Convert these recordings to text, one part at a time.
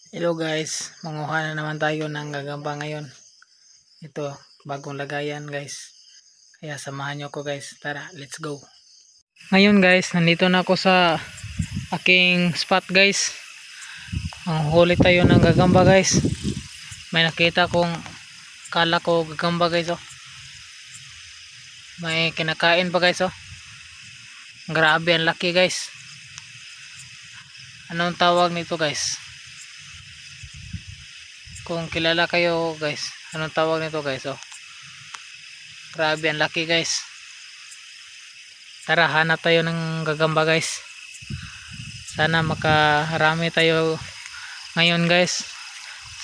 Hello guys, manguha na naman tayo ng gagamba ngayon. Ito, bagong lagayan guys. Kaya samahan nyo ko guys. Tara, let's go. Ngayon guys, nandito na ako sa aking spot guys. Manghuli tayo ng gagamba guys. May nakita kong kala ko gagamba guys oh. May kinakain pa guys oh. Grabe, ang laki guys. Anong tawag nito guys? Kung kilala kayo guys, anong tawag nito guys oh. Grabe, ang laki guys. Tara, hanap tayo ng gagamba guys. Sana makarami tayo ngayon guys.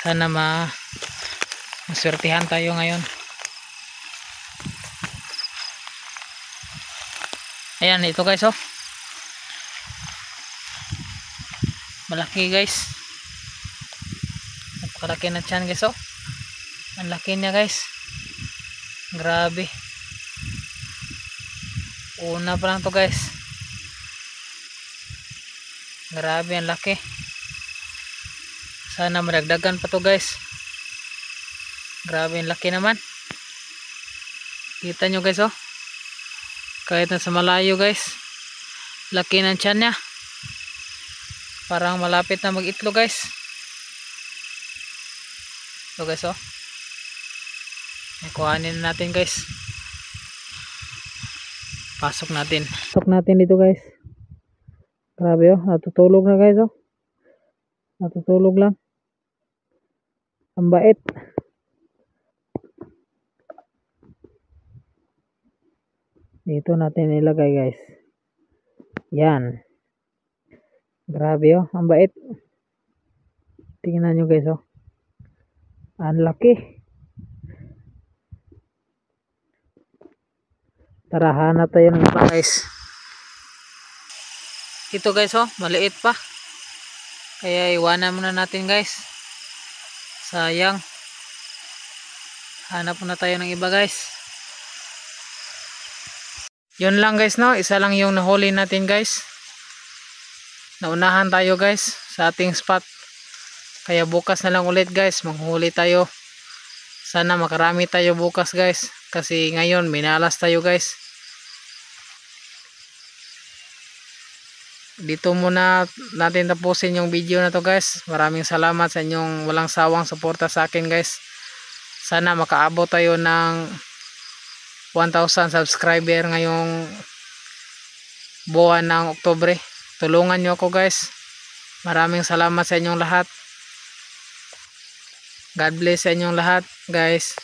Sana maswertihan tayo ngayon. Ayan, ito guys oh. Malaki guys. Napakalaki na tiyan guys oh. Ang laki niya guys. Grabe. Una pa lang to guys. Grabe, ang laki. Sana madagdagan pa to guys. Grabe, ang laki naman. Kita nyo guys oh. Kahit na sa malayo guys, laki ng tiyan niya. Parang malapit na mag-itlog guys. Ito guys oh. Kuhanin natin guys. Pasok natin dito guys. Grabe oh, natutulog na guys oh. Natutulog lang. Ang bait. Dito natin ilagay guys. Yan. Grabe oh, ang bait. Tingnan nyo guys oh. Ang laki. Tara, hanap tayo ng iba guys. Ito guys oh, maliit pa. Kaya iwanan muna natin guys. Sayang. Hanap muna tayo ng iba guys. Yun lang guys no, isa lang yung nahuli natin guys. Naunahan tayo guys sa ating spot. Kaya bukas na lang ulit guys, manghuli tayo. Sana makarami tayo bukas guys. Kasi ngayon minalas tayo guys. Dito muna natin tapusin yung video na to guys. Maraming salamat sa inyong walang sawang suporta sa akin guys. Sana makaabot tayo ng 1,000 subscriber ngayong buwan ng Oktubre. Tulungan nyo ako guys. Maraming salamat sa inyong lahat. God bless sa inyong lahat guys.